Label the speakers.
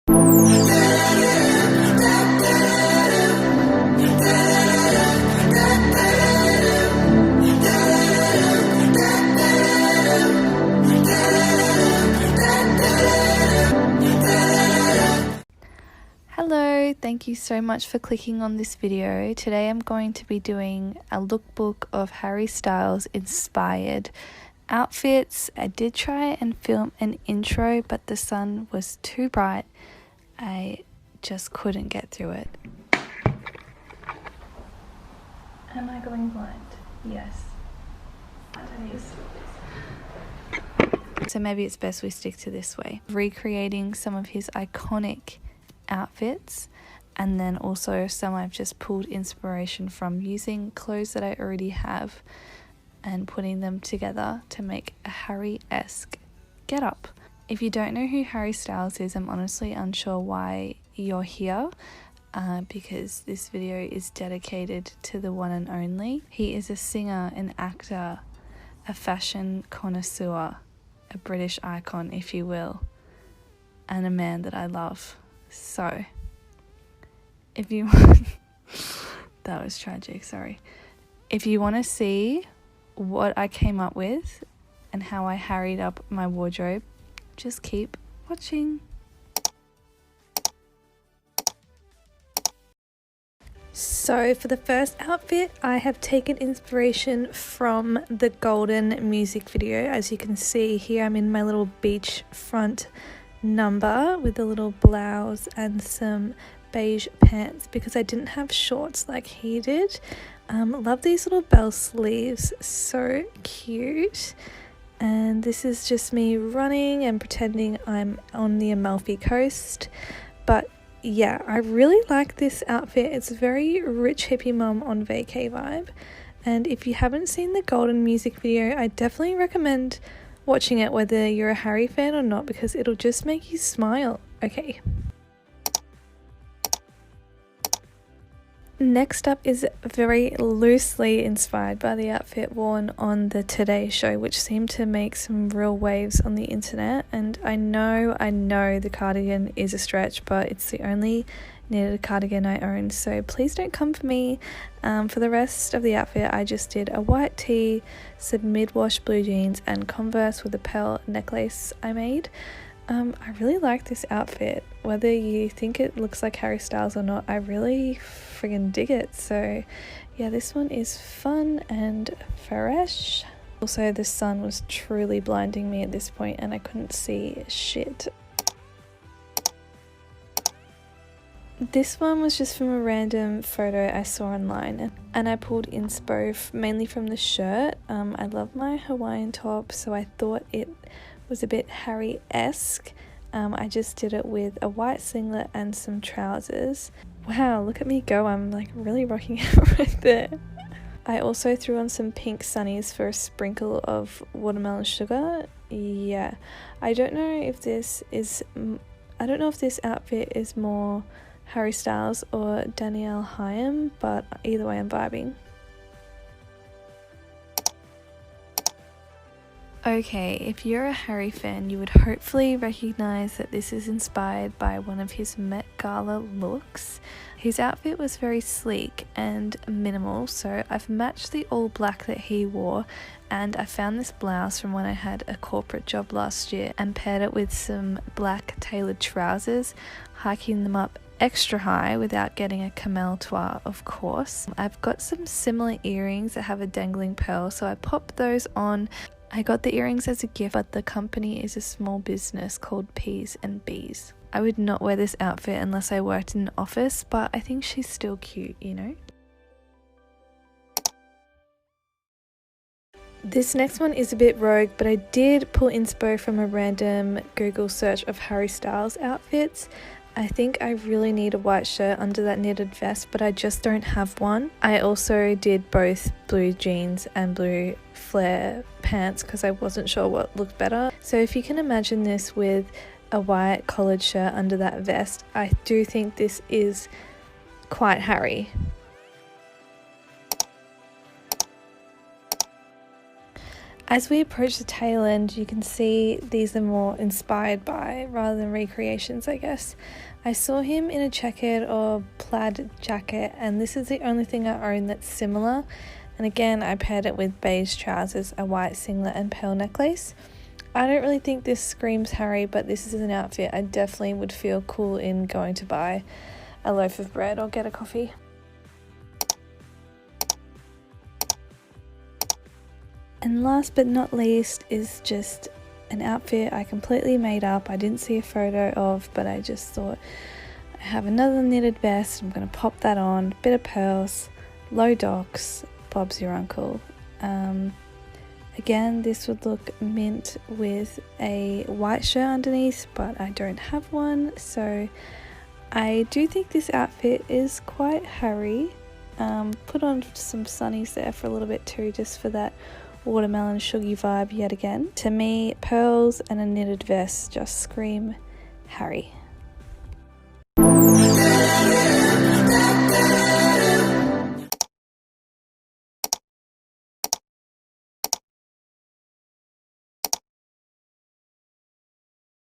Speaker 1: Hello, thank you so much for clicking on this video. Today I'm going to be doing a lookbook of Harry Styles inspired outfits. I did try and film an intro, but the sun was too bright. I just couldn't get through it. Am I going blind? Yes. That is. So maybe it's best we stick to this way. Recreating some of his iconic outfits, and then also some I've just pulled inspiration from, using clothes that I already have and putting them together to make a Harry-esque getup. If you don't know who Harry Styles is, I'm honestly unsure why you're here, because this video is dedicated to the one and only. He is a singer, an actor, a fashion connoisseur, a British icon if you will, and a man that I love. So, if you that was tragic, sorry. If you want to see what I came up with and how I harried up my wardrobe, just keep watching. So for the first outfit, I have taken inspiration from the Golden music video. As you can see here, I'm in my little beachfront number with a little blouse and some beige pants because I didn't have shorts like he did. Love these little bell sleeves, so cute. And this is just me running and pretending I'm on the Amalfi Coast. But yeah, I really like this outfit. It's a very rich hippie mum on vacay vibe. And if you haven't seen the Golden music video, I definitely recommend watching it whether you're a Harry fan or not, because it'll just make you smile. Okay. Next up is very loosely inspired by the outfit worn on the Today Show, which seemed to make some real waves on the internet. And I know the cardigan is a stretch, but it's the only knitted cardigan I own, so please don't come for me. For the rest of the outfit, I just did a white tee, some mid-wash blue jeans, and Converse with a pearl necklace I made. I really like this outfit. Whether you think it looks like Harry Styles or not, I really friggin' dig it. So yeah, this one is fun and fresh. Also, the sun was truly blinding me at this point and I couldn't see shit. This one was just from a random photo I saw online, and I pulled inspo mainly from the shirt. I love my Hawaiian top, so I thought it was a bit Harry-esque. I just did it with a white singlet and some trousers. Wow, look at me go, I'm like really rocking out right there. I also threw on some pink sunnies for a sprinkle of watermelon sugar. Yeah, I don't know if this outfit is more Harry Styles or Danielle Haim, but either way I'm vibing. Okay, if you're a Harry fan, you would hopefully recognize that this is inspired by one of his Met Gala looks. His outfit was very sleek and minimal, so I've matched the all black that he wore, and I found this blouse from when I had a corporate job last year and paired it with some black tailored trousers, hiking them up extra high without getting a camel toe, of course. I've got some similar earrings that have a dangling pearl, so I popped those on. I got the earrings as a gift, but the company is a small business called P's and B's. I would not wear this outfit unless I worked in an office, but I think she's still cute, you know? This next one is a bit rogue, but I did pull inspo from a random Google search of Harry Styles outfits. I think I really need a white shirt under that knitted vest, but I just don't have one. I also did both blue jeans and blue flare pants because I wasn't sure what looked better. So if you can imagine this with a white collared shirt under that vest, I do think this is quite Harry. As we approach the tail end, you can see these are more inspired by rather than recreations, I guess. I saw him in a checkered or plaid jacket, and this is the only thing I own that's similar. And again, I paired it with beige trousers, a white singlet and pearl necklace. I don't really think this screams Harry, but this is an outfit I definitely would feel cool in going to buy a loaf of bread or get a coffee. And last but not least is just an outfit I completely made up. I didn't see a photo of, but I just thought I have another knitted vest. I'm going to pop that on, bit of pearls, low docks, Bob's your uncle. Again, this would look mint with a white shirt underneath, but I don't have one, so I do think this outfit is quite Harry. Put on some sunnies there for a little bit too, just for that watermelon sugary vibe yet again. To me, pearls and a knitted vest just scream Harry.